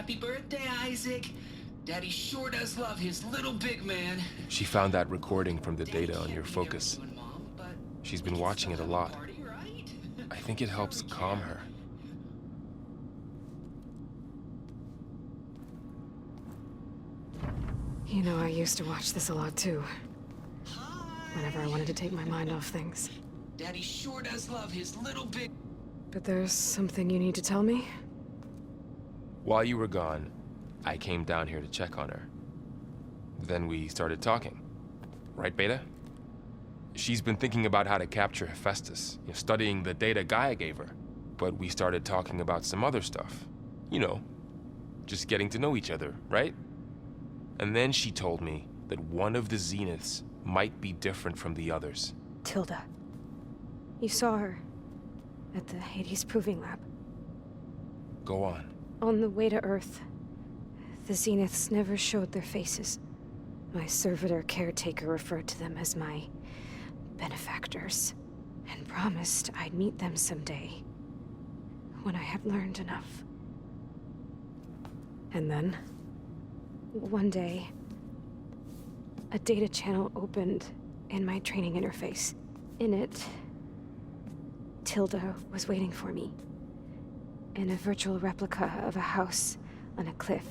Happy birthday, Isaac. Daddy sure does love his little big man. She found that recording from the data on your focus. She's been watching it a lot. I think it helps calm her. You know, I used to watch this a lot too. Whenever I wanted to take my mind off things. Daddy sure does love his little big... But there's something you need to tell me? While you were gone, I came down here to check on her. Then we started talking. Right, Beta? She's been thinking about how to capture Hephaestus, studying the data Gaia gave her. But we started talking about some other stuff. You know, just getting to know each other, right? And then she told me that one of the zeniths might be different from the others. Tilda. You saw her at the Hades Proving Lab. Go on. On the way to Earth, the zeniths never showed their faces. My servitor caretaker referred to them as my benefactors, and promised I'd meet them someday, when I had learned enough. And then, one day, a data channel opened in my training interface. In it, Tilda was waiting for me, in a virtual replica of a house on a cliff,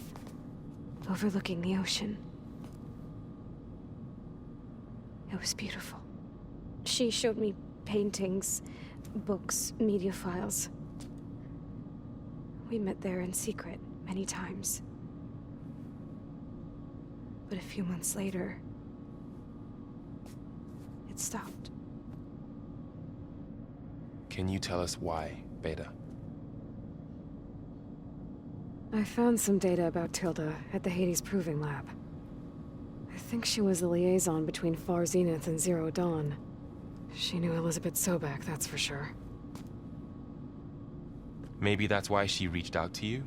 overlooking the ocean. It was beautiful. She showed me paintings, books, media files. We met there in secret many times. But a few months later, it stopped. Can you tell us why, Beta? I found some data about Tilda at the Hades Proving Lab. I think she was the liaison between Far Zenith and Zero Dawn. She knew Elizabeth Sobek, that's for sure. Maybe that's why she reached out to you?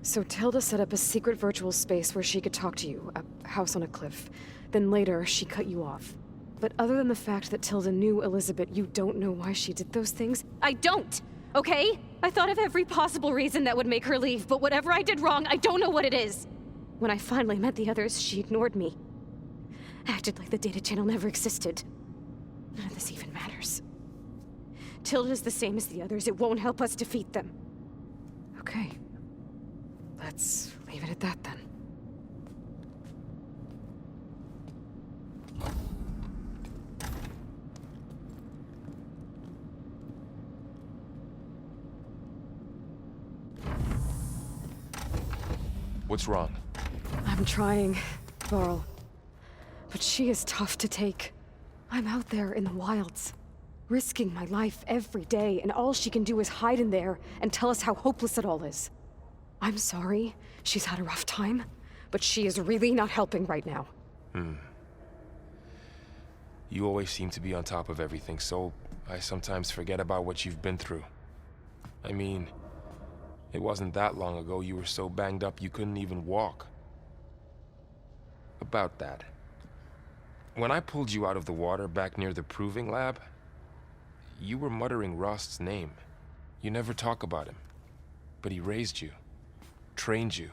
So Tilda set up a secret virtual space where she could talk to you, a house on a cliff. Then later, she cut you off. But other than the fact that Tilda knew Elizabeth, you don't know why she did those things? I don't! Okay? I thought of every possible reason that would make her leave, but whatever I did wrong, I don't know what it is. When I finally met the others, she ignored me. Acted like the data channel never existed. None of this even matters. Tilda's the same as the others. It won't help us defeat them. Okay. Let's leave it at that, then. What's wrong? I'm trying, Varl. But she is tough to take. I'm out there in the wilds, risking my life every day, and all she can do is hide in there and tell us how hopeless it all is. I'm sorry, she's had a rough time, but she is really not helping right now. You always seem to be on top of everything, so I sometimes forget about what you've been through. I mean, it wasn't that long ago you were so banged up you couldn't even walk. About that. When I pulled you out of the water back near the Proving Lab, you were muttering Rost's name. You never talk about him. But he raised you, trained you.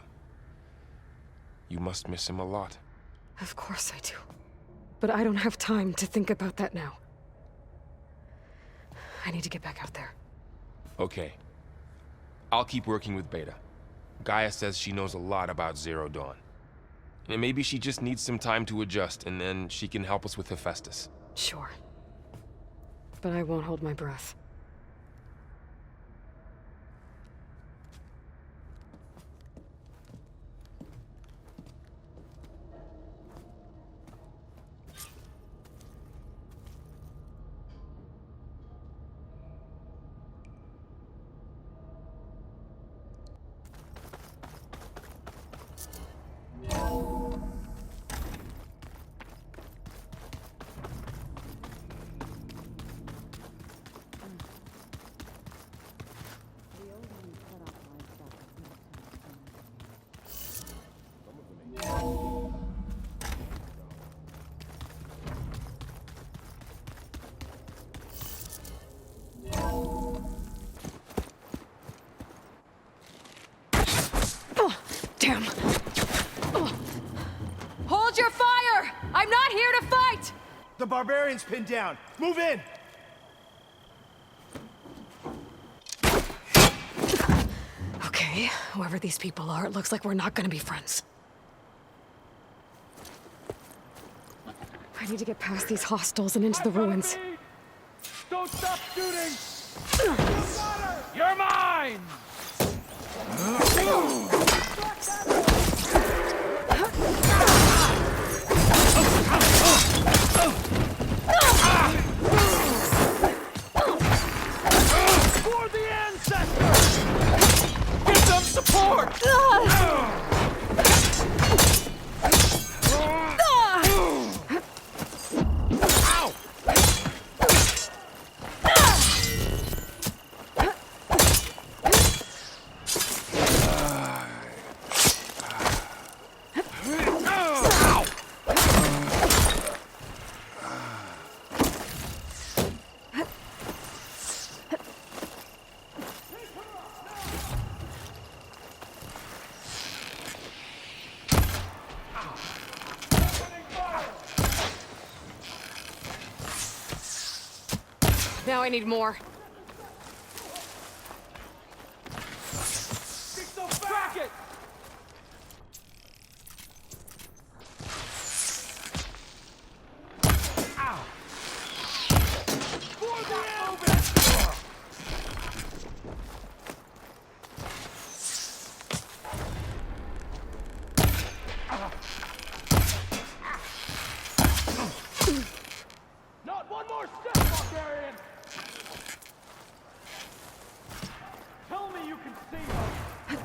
You must miss him a lot. Of course I do. But I don't have time to think about that now. I need to get back out there. Okay. I'll keep working with Beta. Gaia says she knows a lot about Zero Dawn. And maybe she just needs some time to adjust, and then she can help us with Hephaestus. Sure. But I won't hold my breath. Damn. Hold your fire! I'm not here to fight! The barbarian's pinned down. Move in! Okay, whoever these people are, it looks like we're not gonna be friends. I need to get past these hostels and into the ruins. Don't stop shooting! You're mine! For the ancestors! Get some support! Now I need more. Crack it! Ow! For the ancestors! Not one more step, barbarian! Tell me you can see us!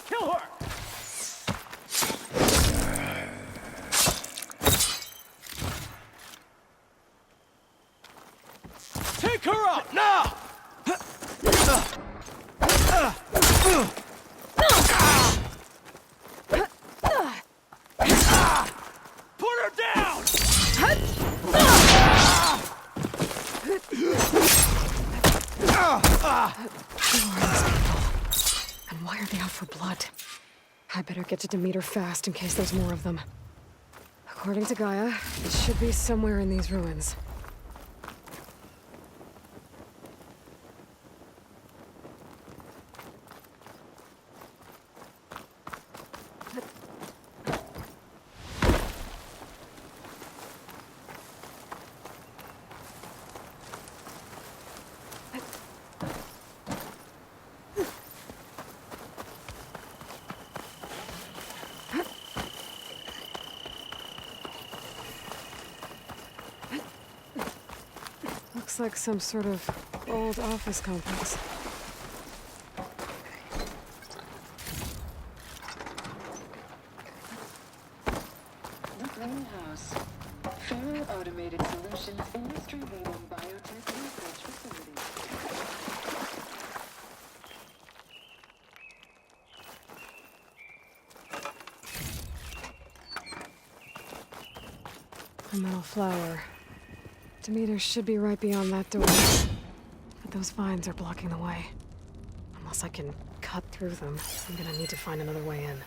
Kill her! Take her out now! Put her down! Who are these people? And why are they out for blood? I better get to Demeter fast in case there's more of them. According to Gaia, it should be somewhere in these ruins. Looks like some sort of old office complex. The greenhouse. Federal Automated Solutions industry-leading biotech research facility. A metal flower. Demeter should be right beyond that door. But those vines are blocking the way. Unless I can cut through them, I'm gonna need to find another way in.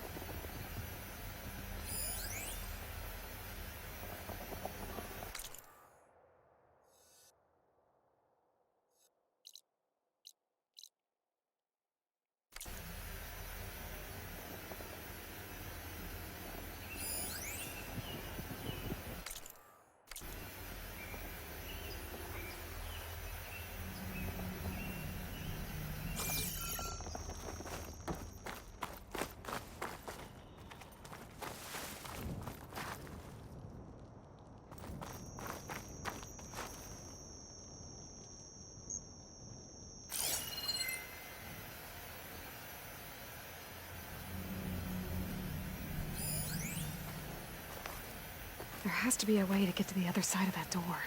There has to be a way to get to the other side of that door.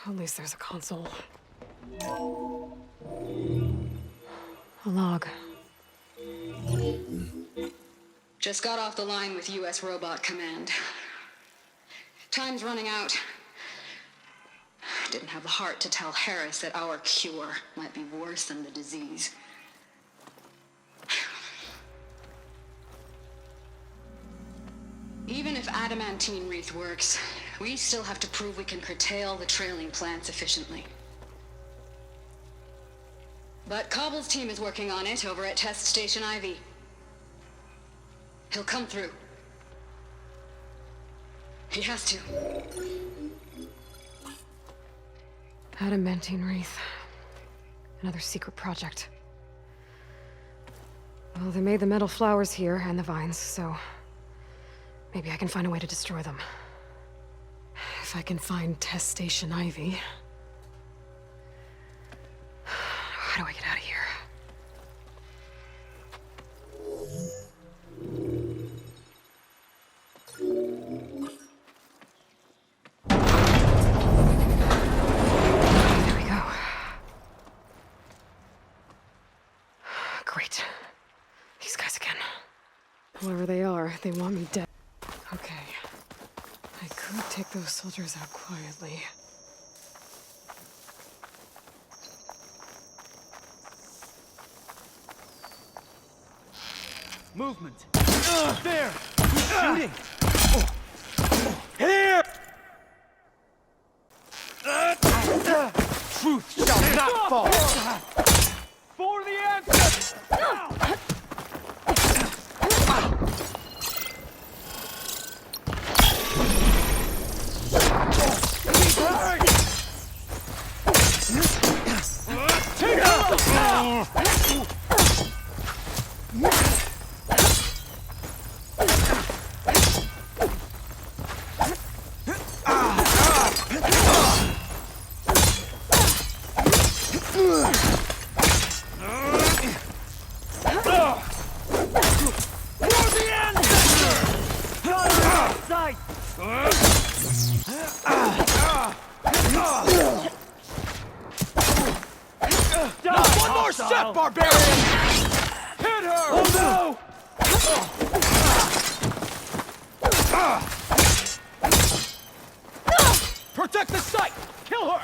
At least there's a console. A log. Just got off the line with U.S. Robot Command. Time's running out. Didn't have the heart to tell Harris that our cure might be worse than the disease. Even if adamantine wreath works, we still have to prove we can curtail the trailing plants efficiently. But Cobble's team is working on it over at Test Station Ivy. He'll come through. He has to. Adamantine wreath. Another secret project. Well, they made the metal flowers here and the vines, so maybe I can find a way to destroy them. If I can find Test Station Ivy. How do I get out of here? There we go. Great. These guys again. Whoever they are, they want me dead. Okay. I could take those soldiers out quietly. Movement. There! Who's shooting? Here! Truth shall not fall! For the answer! Take it! One more step, barbarian! Hit her! Oh no! Protect the site! Kill her!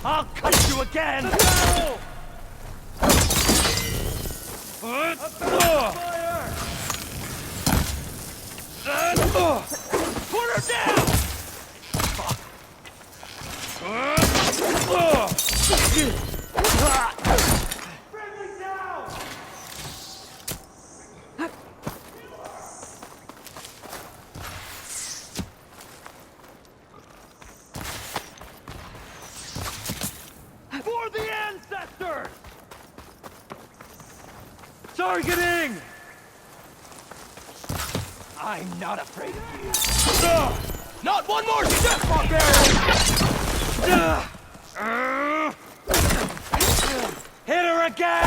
I'll cut you again! Fire! Put her down! Friendly down! For the ancestors! Targeting! I'm not afraid of you. Not one more step, barbarian! Hit her again!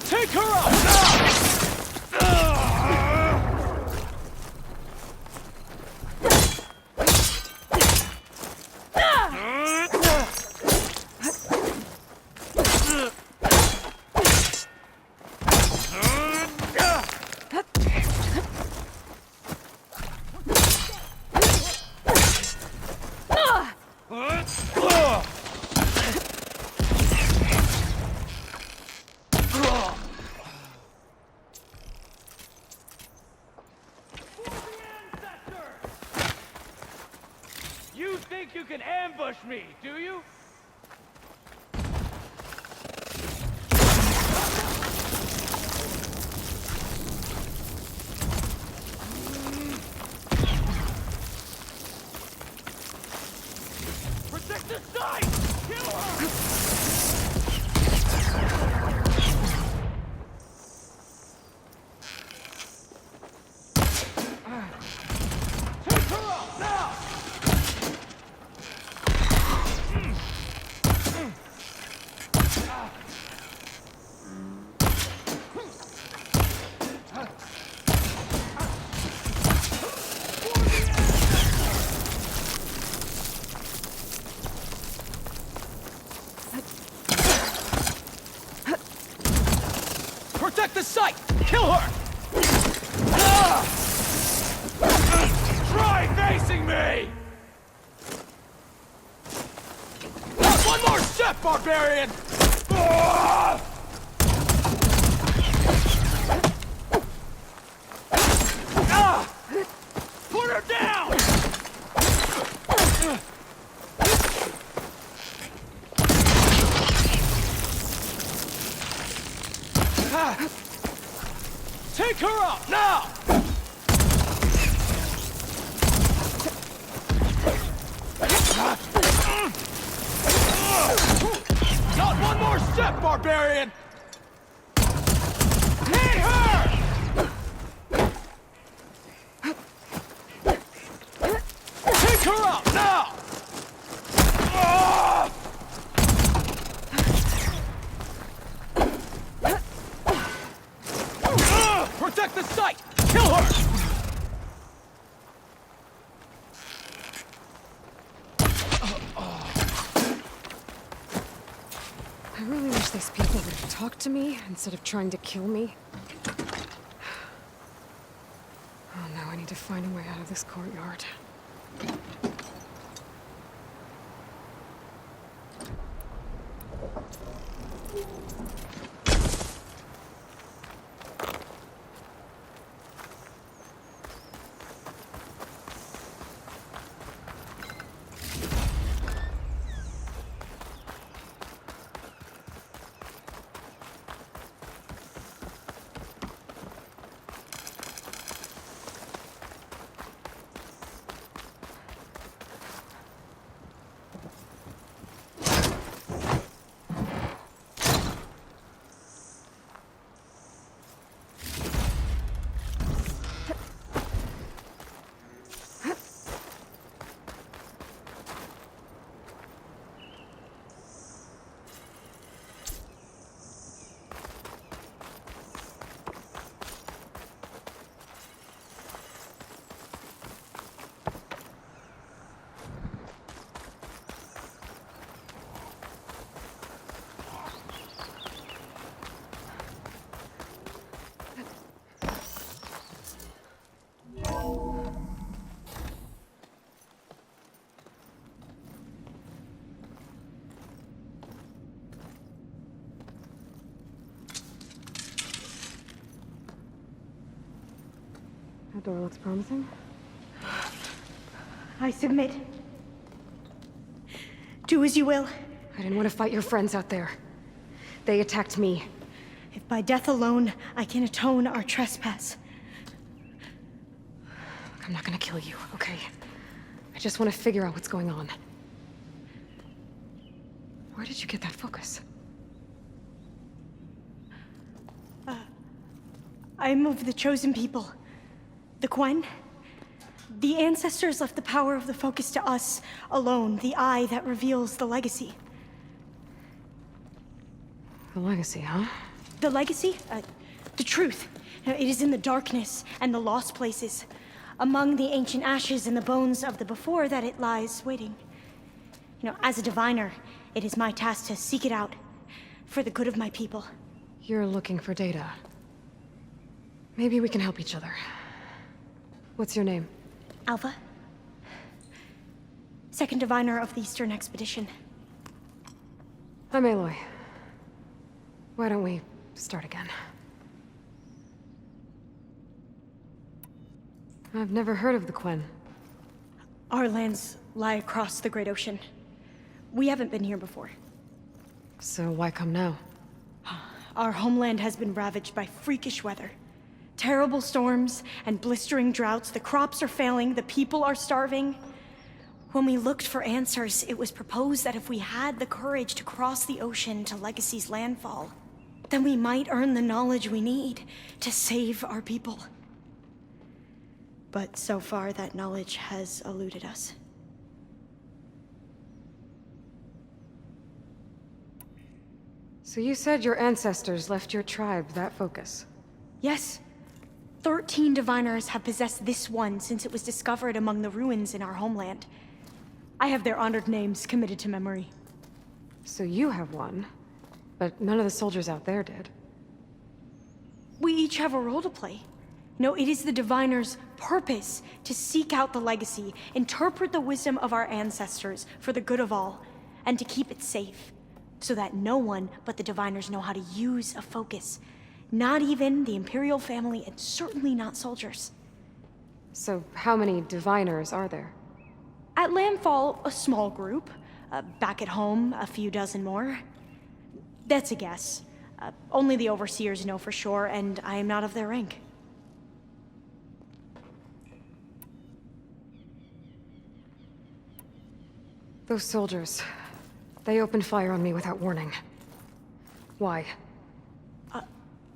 Take her out! You think you can ambush me, do you? Protect the site! Kill her! Ah! Try facing me! Not one more step, barbarian! Ah! Ah! Put her down! Take her out, now! Not one more step, barbarian! Hit her! Take her out, now! Ah! Protect the site! Kill her! I really wish these people would talk to me instead of trying to kill me. Oh, now I need to find a way out of this courtyard. That door looks promising. I submit. Do as you will. I didn't want to fight your friends out there. They attacked me. If by death alone I can atone our trespass. Look, I'm not gonna kill you, okay? I just want to figure out what's going on. Where did you get that focus? I'm of the chosen people. The Quen. The ancestors left the power of the focus to us alone, the eye that reveals the legacy. The legacy, huh? The legacy? The truth. It is in the darkness and the lost places, among the ancient ashes and the bones of the before that it lies waiting. As a diviner, it is my task to seek it out, for the good of my people. You're looking for data. Maybe we can help each other. What's your name? Alpha. Second diviner of the Eastern Expedition. I'm Aloy. Why don't we start again? I've never heard of the Quen. Our lands lie across the Great Ocean. We haven't been here before. So why come now? Our homeland has been ravaged by freakish weather. Terrible storms and blistering droughts. The crops are failing, the people are starving. When we looked for answers, it was proposed that if we had the courage to cross the ocean to Legacy's landfall, then we might earn the knowledge we need to save our people. But so far, that knowledge has eluded us. So you said your ancestors left your tribe that focus? Yes. 13 diviners have possessed this one since it was discovered among the ruins in our homeland. I have their honored names committed to memory. So you have one, but none of the soldiers out there did. We each have a role to play. It is the diviner's purpose to seek out the legacy, interpret the wisdom of our ancestors for the good of all, and to keep it safe, so that no one but the diviners know how to use a focus. Not even the Imperial family, and certainly not soldiers. So how many diviners are there? At Landfall, a small group. Back at home, a few dozen more. That's a guess. Only the overseers know for sure, and I am not of their rank. Those soldiers, they opened fire on me without warning. Why?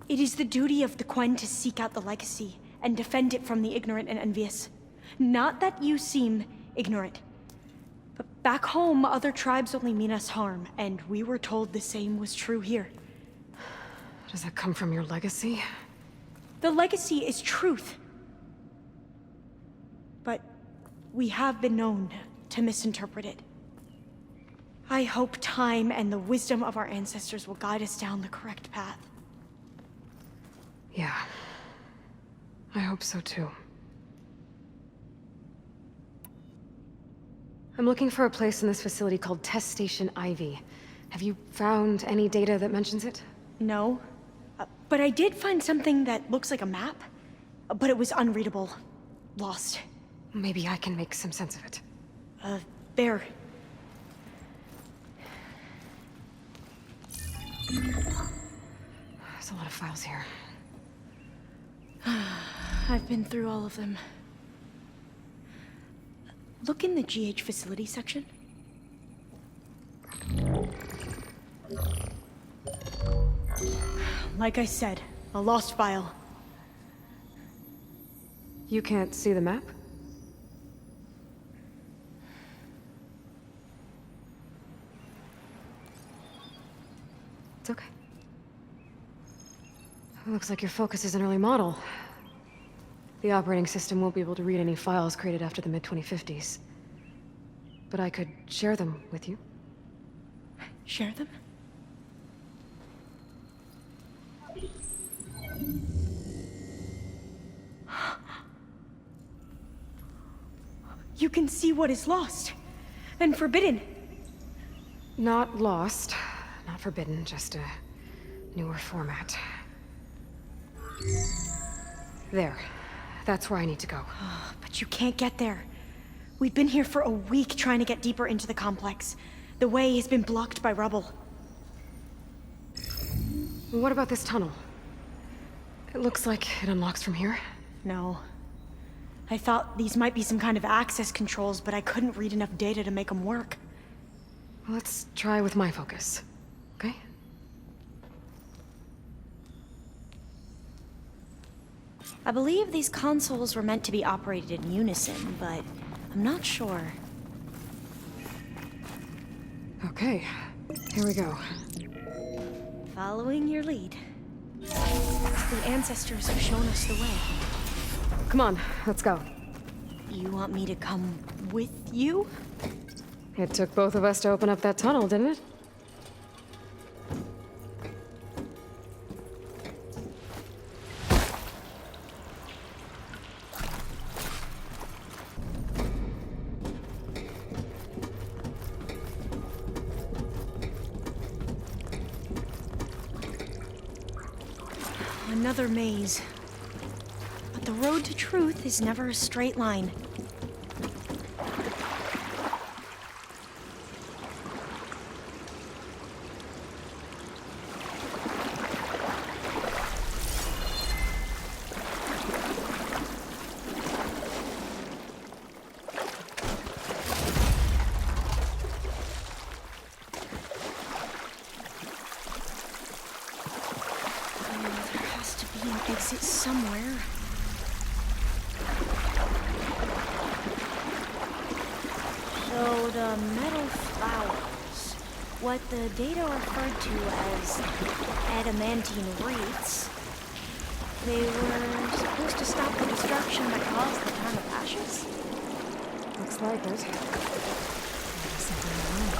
It is the duty of the Quen to seek out the legacy and defend it from the ignorant and envious. Not that you seem ignorant. But back home, other tribes only mean us harm, and we were told the same was true here. Does that come from your legacy? The legacy is truth. But we have been known to misinterpret it. I hope time and the wisdom of our ancestors will guide us down the correct path. Yeah. I hope so too. I'm looking for a place in this facility called Test Station Ivy. Have you found any data that mentions it? No. But I did find something that looks like a map. But it was unreadable. Lost. Maybe I can make some sense of it. There. There's a lot of files here. I've been through all of them. Look in the GH facility section. Like I said, a lost file. You can't see the map? It's okay. It looks like your focus is an early model. The operating system won't be able to read any files created after the mid-2050s. But I could share them with you. Share them? You can see what is lost and forbidden. Not lost, not forbidden, just a newer format. There. That's where I need to go. But you can't get there. We've been here for a week trying to get deeper into the complex. The way has been blocked by rubble. What about this tunnel? It looks like it unlocks from here. No. I thought these might be some kind of access controls, but I couldn't read enough data to make them work. Let's try with my focus, okay? I believe these consoles were meant to be operated in unison, but I'm not sure. Okay, here we go. Following your lead. The ancestors have shown us the way. Come on, let's go. You want me to come with you? It took both of us to open up that tunnel, didn't it? Another maze. But the road to truth is never a straight line. Exit somewhere. So the metal flowers, what the data referred to as adamantine wreaths, they were supposed to stop the destruction that caused the Town of Ashes? Looks like it. Something wrong.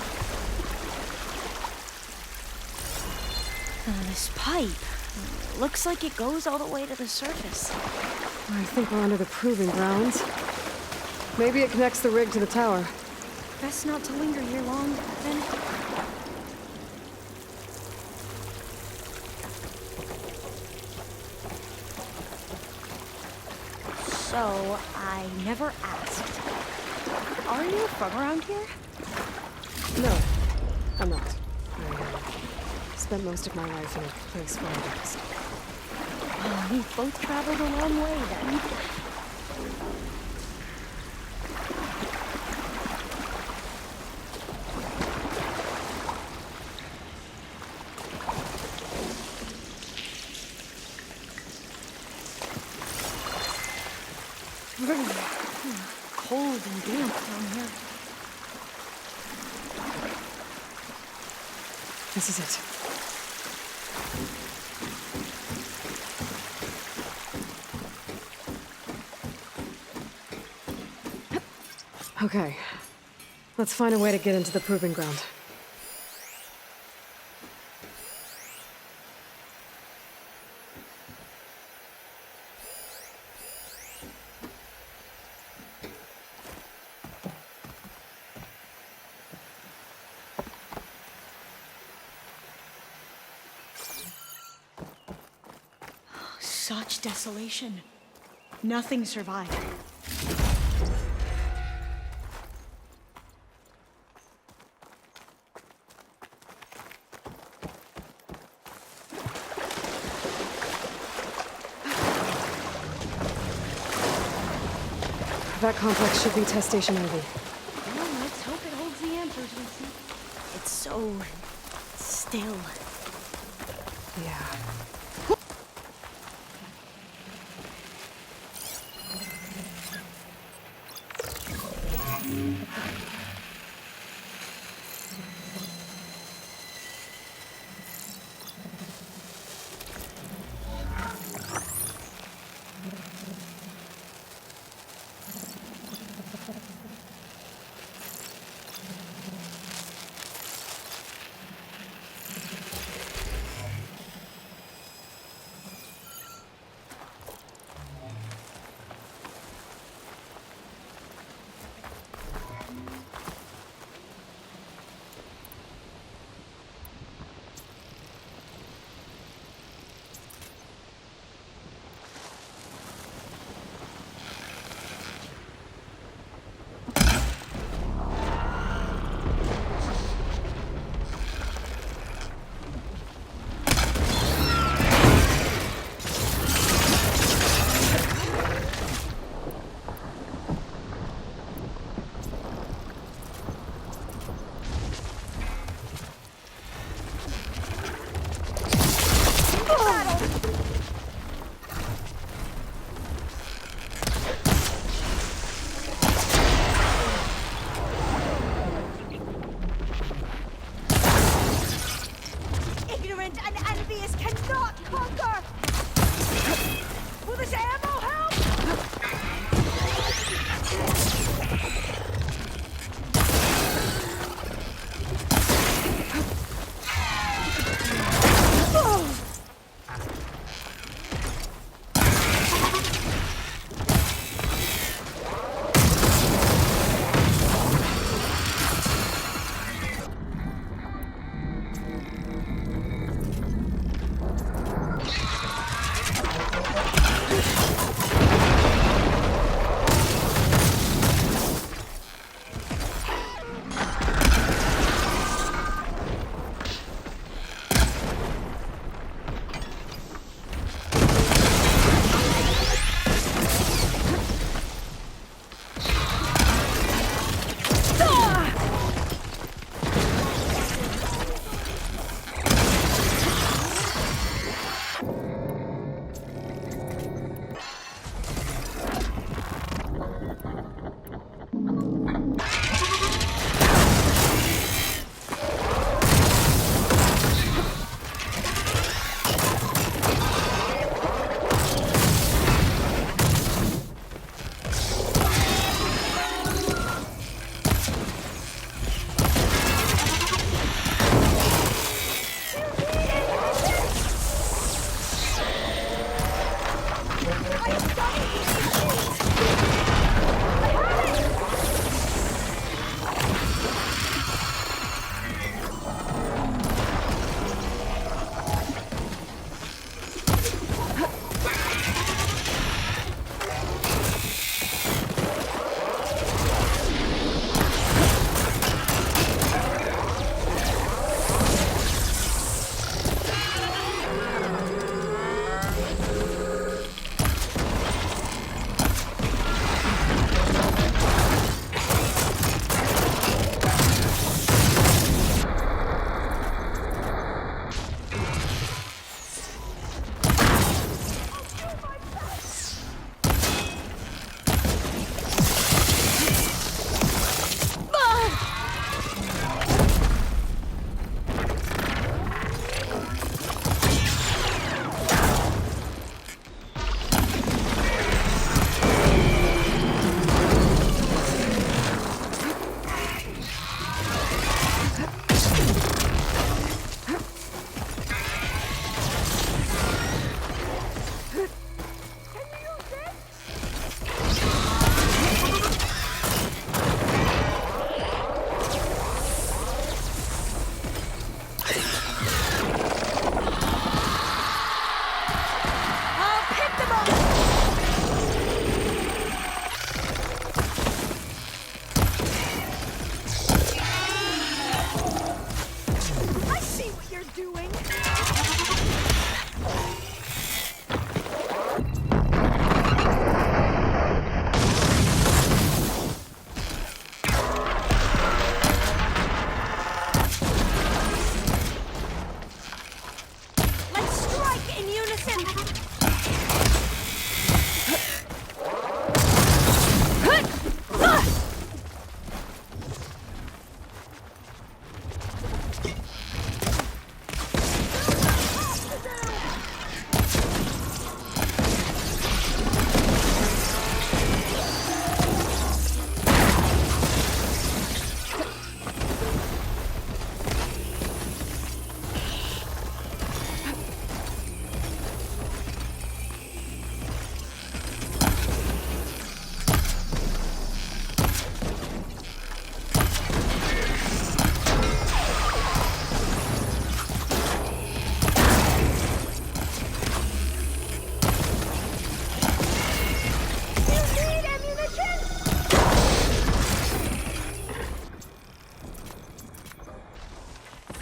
This pipe. Looks like it goes all the way to the surface. I think we're under the proving grounds. Maybe it connects the rig to the tower. Best not to linger here long, then. So, I never asked. Are you from around here? No, I'm not. I spent most of my life in a place far west. Oh, we both traveled a long way then. Cold and damp down here. This is it. Okay. Let's find a way to get into the proving ground. Such desolation. Nothing survived. That complex should be test station worthy. Well, let's hope it holds the answers we see. It's so still. Yeah.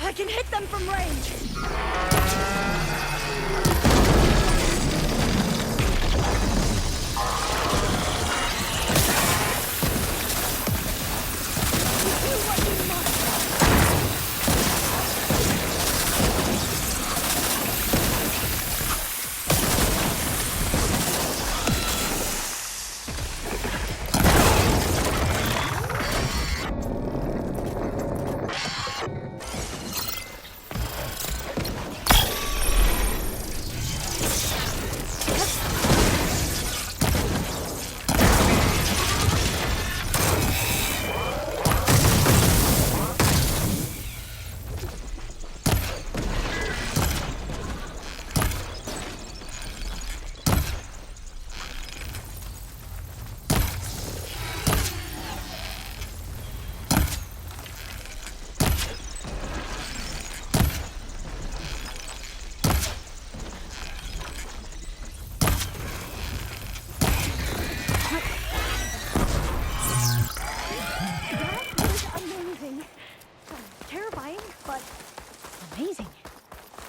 I can hit them from range.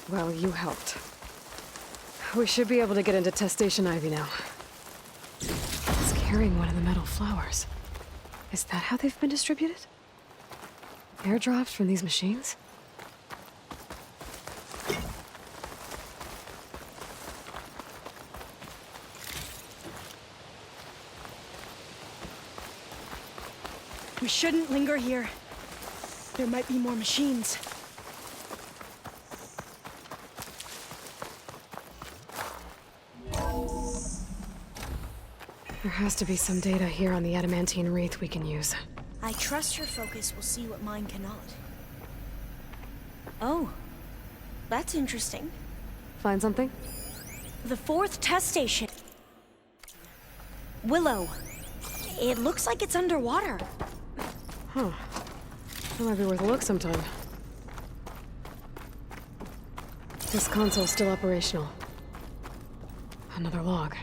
Well, you helped. We should be able to get into Test Station Ivy now. It's carrying one of the metal flowers. Is that how they've been distributed? Airdrops from these machines? We shouldn't linger here. There might be more machines. There has to be some data here on the adamantine wreath we can use. I trust your focus will see what mine cannot. Oh, that's interesting. Find something? The 4th test station. Willow. It looks like it's underwater. Huh. That might be worth a look sometime. This console's still operational. Another log.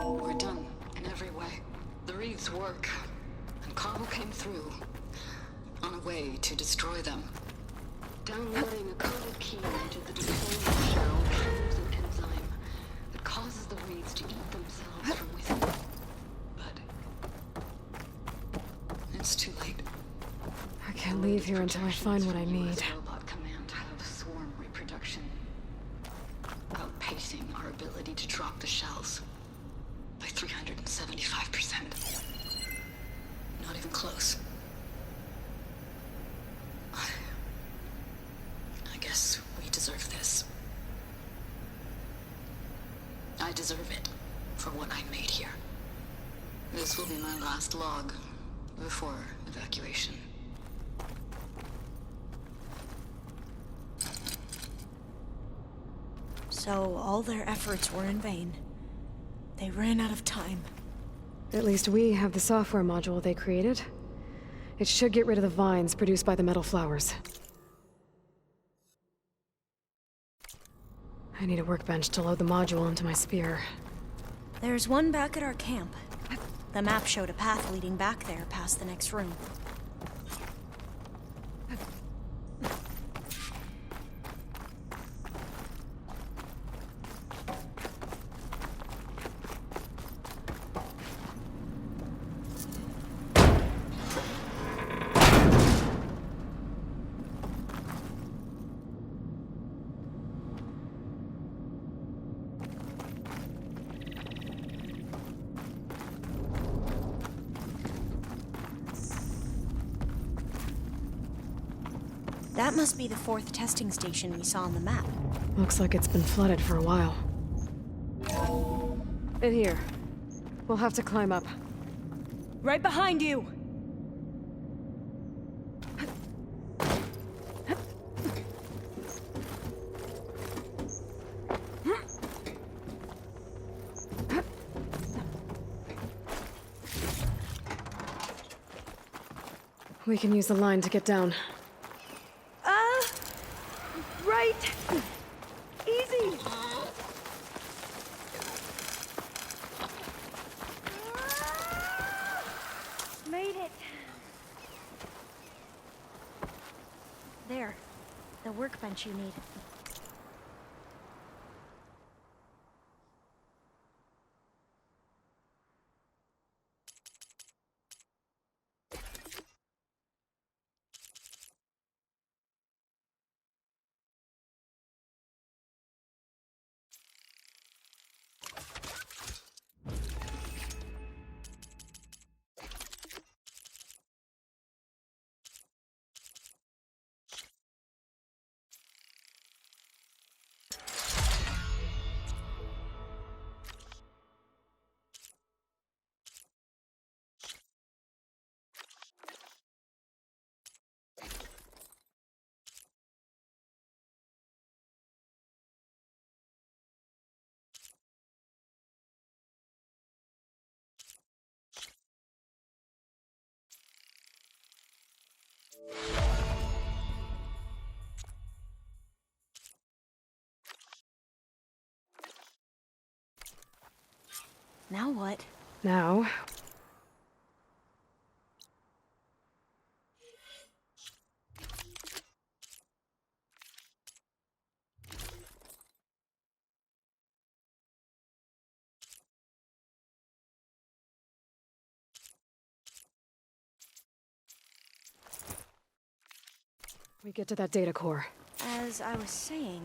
We're done in every way. The wreaths work, and Carl came through on a way to destroy them. Downloading a coded key into the deployment shell triggers an enzyme that causes the wreaths to eat themselves from within. But it's too late. I can't leave here until I find what I need. Robot command have swarm reproduction, outpacing our ability to drop the shells by 375%. Not even close. I guess we deserve this. I deserve it for what I made here. This will be my last log before evacuation. So all their efforts were in vain. They ran out of time. At least we have the software module they created. It should get rid of the vines produced by the metal flowers. I need a workbench to load the module into my spear. There's one back at our camp. The map showed a path leading back there past the next room. That must be the 4th testing station we saw on the map. Looks like it's been flooded for a while. In here. We'll have to climb up. Right behind you! We can use the line to get down. Right! Easy! Made it! There. The workbench you need. Now what? Now... we get to that data core. As I was saying,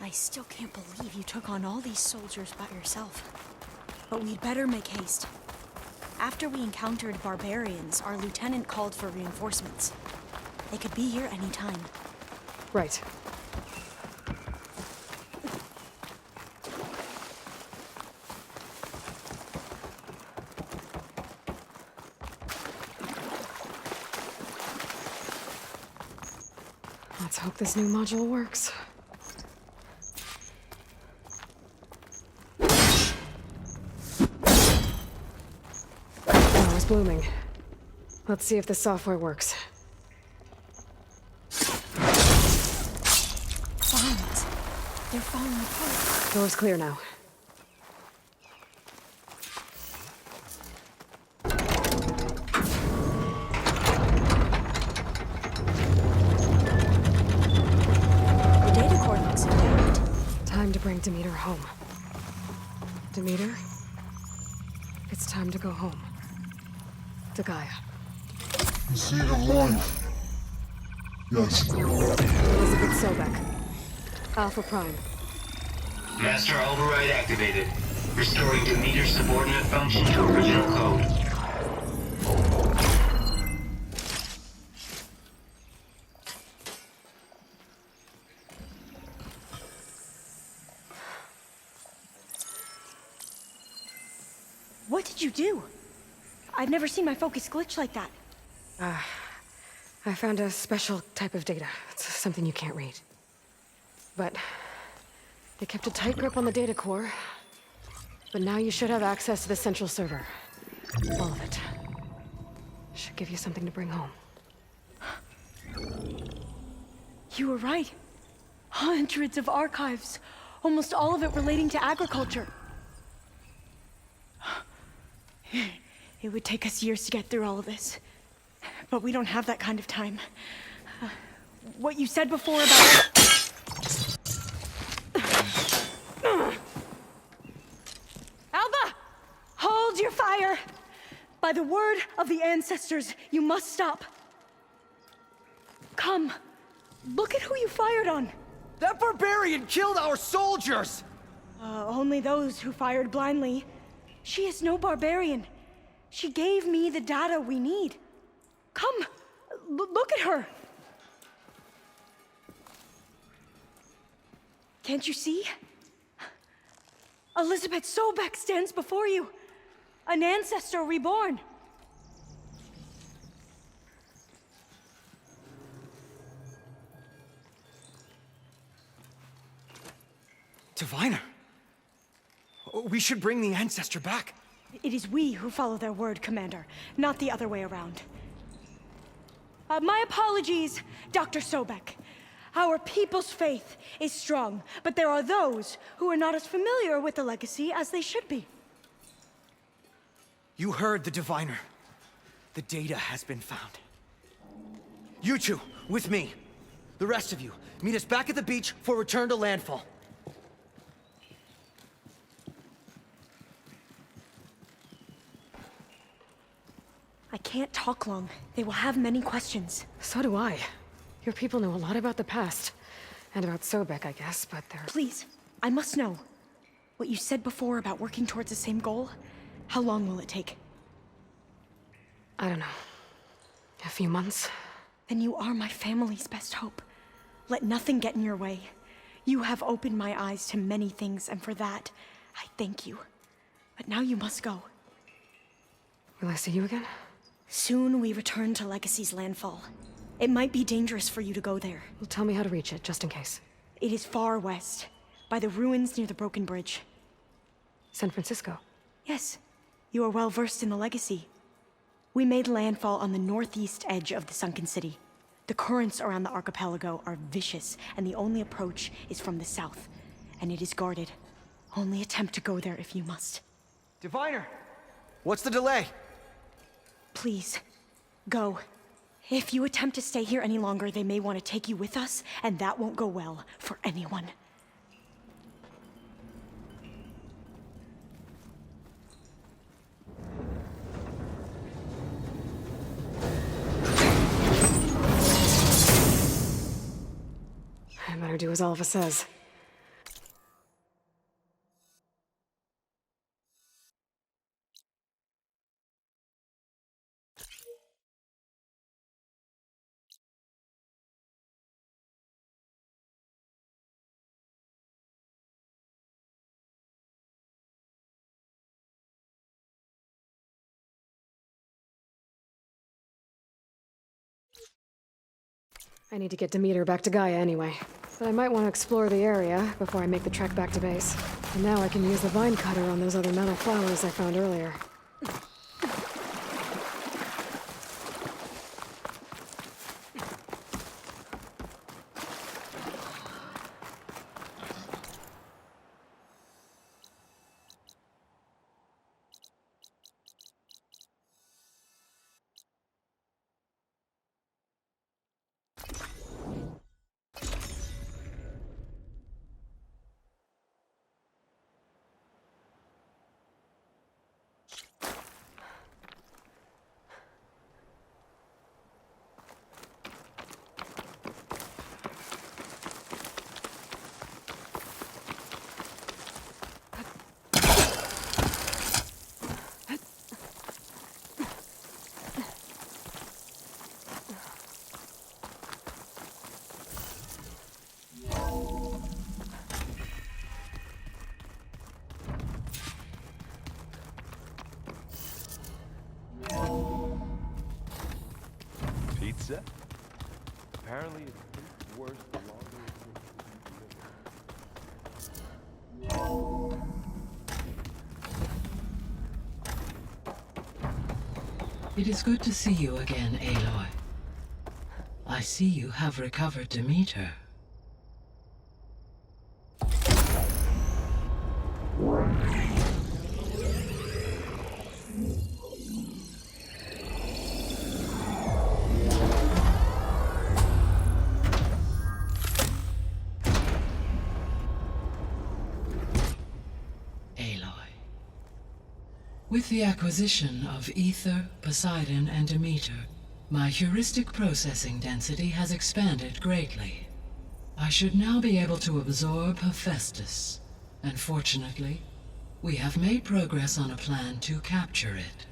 I still can't believe you took on all these soldiers by yourself. But we'd better make haste. After we encountered barbarians, our lieutenant called for reinforcements. They could be here any time. Right. Let's hope this new module works. Power's blooming. Let's see if the software works. Vines. They're falling apart. Door's clear now. The data core looks intact. Time to bring Demeter home. Demeter? It's time to go home. To Gaia. The seed of life. Yes. Elizabeth Sobek. Alpha Prime. Master override activated. Restoring Demeter's subordinate function to original code. What did you do? I've never seen my focus glitch like that. I found a special type of data. It's something you can't read. But they kept a tight grip on the data core. But now you should have access to the central server. All of it. Should give you something to bring home. You were right. Hundreds of archives. Almost all of it relating to agriculture. It would take us years to get through all of this. But we don't have that kind of time. What you said before about... Alba! Hold your fire! By the word of the ancestors, you must stop. Come. Look at who you fired on. That barbarian killed our soldiers! Only those who fired blindly. She is no barbarian. She gave me the data we need. Come, look at her. Can't you see? Elizabeth Sobek stands before you. An ancestor reborn. Diviner! We should bring the ancestor back. It is we who follow their word, Commander, not the other way around. My apologies, Dr. Sobek. Our people's faith is strong, but there are those who are not as familiar with the legacy as they should be. You heard the diviner. The data has been found. You two, with me. The rest of you, meet us back at the beach for return to landfall. I can't talk long. They will have many questions. So do I. Your people know a lot about the past. And about Sobek, I guess, but they're... Please, I must know. What you said before about working towards the same goal, how long will it take? I don't know. A few months? Then you are my family's best hope. Let nothing get in your way. You have opened my eyes to many things, and for that, I thank you. But now you must go. Will I see you again? Soon we return to Legacy's landfall. It might be dangerous for you to go there. Well, tell me how to reach it, just in case. It is far west, by the ruins near the broken bridge. San Francisco? Yes, you are well versed in the Legacy. We made landfall on the northeast edge of the sunken city. The currents around the archipelago are vicious, and the only approach is from the south. And it is guarded. Only attempt to go there if you must. Diviner! What's the delay? Please, go. If you attempt to stay here any longer, they may want to take you with us, and that won't go well for anyone. I better do as Alva says. I need to get Demeter back to Gaia anyway. But I might want to explore the area before I make the trek back to base. And now I can use the vine cutter on those other metal flowers I found earlier. Pizza? Apparently it tastes worse the longer It is good to see you again, Aloy. I see you have recovered Demeter. With the acquisition of Ether, Poseidon, and Demeter, my heuristic processing density has expanded greatly. I should now be able to absorb Hephaestus, and fortunately, we have made progress on a plan to capture it.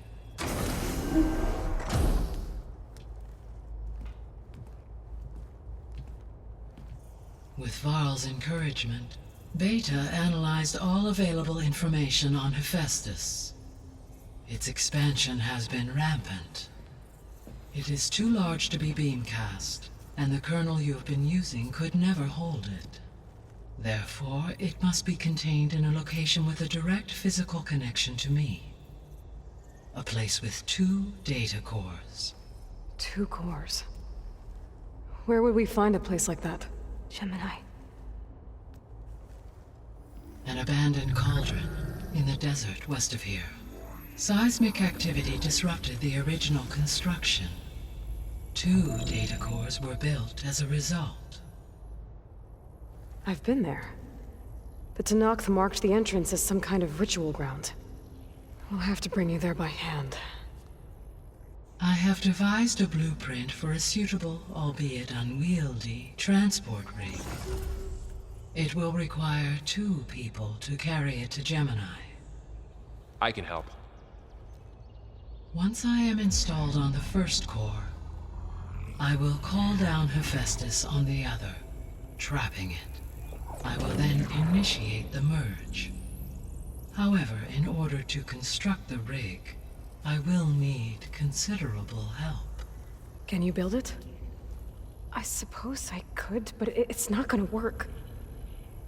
With Varl's encouragement, Beta analyzed all available information on Hephaestus. Its expansion has been rampant. It is too large to be beamcast, and the kernel you have been using could never hold it. Therefore, it must be contained in a location with a direct physical connection to me. A place with 2 data cores. 2 cores. Where would we find a place like that? Gemini. An abandoned cauldron in the desert west of here. Seismic activity disrupted the original construction. 2 data cores were built as a result. I've been there. The Tanakh marked the entrance as some kind of ritual ground. We'll have to bring you there by hand. I have devised a blueprint for a suitable, albeit unwieldy, transport rig. It will require 2 people to carry it to Gemini. I can help. Once I am installed on the first core, I will call down Hephaestus on the other, trapping it. I will then initiate the merge. However, in order to construct the rig, I will need considerable help. Can you build it? I suppose I could, but it's not gonna work.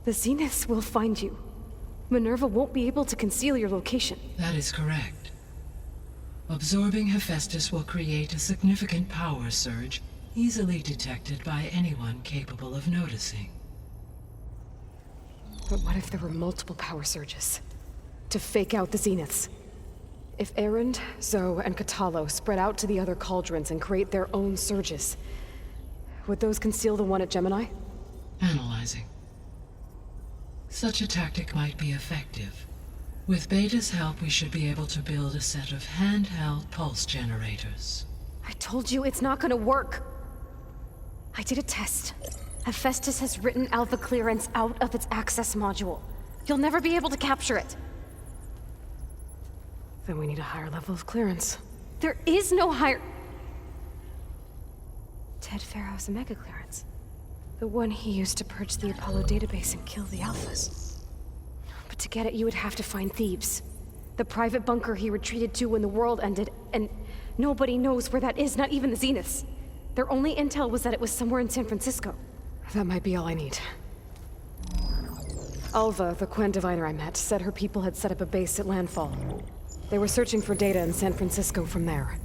The Zeniths will find you. Minerva won't be able to conceal your location. That is correct. Absorbing Hephaestus will create a significant power surge, easily detected by anyone capable of noticing. But what if there were multiple power surges? To fake out the Zeniths? If Erend, Zoe, and Katalo spread out to the other cauldrons and create their own surges, would those conceal the one at Gemini? Analyzing. Such a tactic might be effective. With Beta's help, we should be able to build a set of handheld pulse generators. I told you it's not gonna work. I did a test. Hephaestus has written Alpha clearance out of its access module. You'll never be able to capture it. Then we need a higher level of clearance. There is no higher... Ted Farrow's Omega clearance. The one he used to purge the Apollo database and kill the Alphas. But to get it, you would have to find Thebes. The private bunker he retreated to when the world ended, and nobody knows where that is, not even the Zeniths. Their only intel was that it was somewhere in San Francisco. That might be all I need. Alva, the Quen diviner I met, said her people had set up a base at landfall. They were searching for data in San Francisco from there.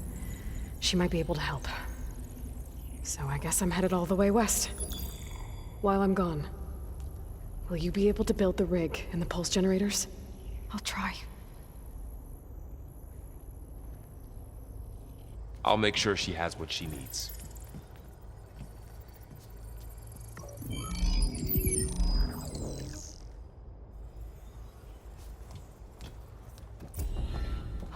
She might be able to help. So I guess I'm headed all the way west. While I'm gone, will you be able to build the rig and the pulse generators? I'll try. I'll make sure she has what she needs.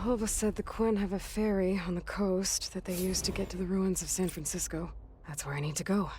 Alva said the Quen have a ferry on the coast that they use to get to the ruins of San Francisco. That's where I need to go.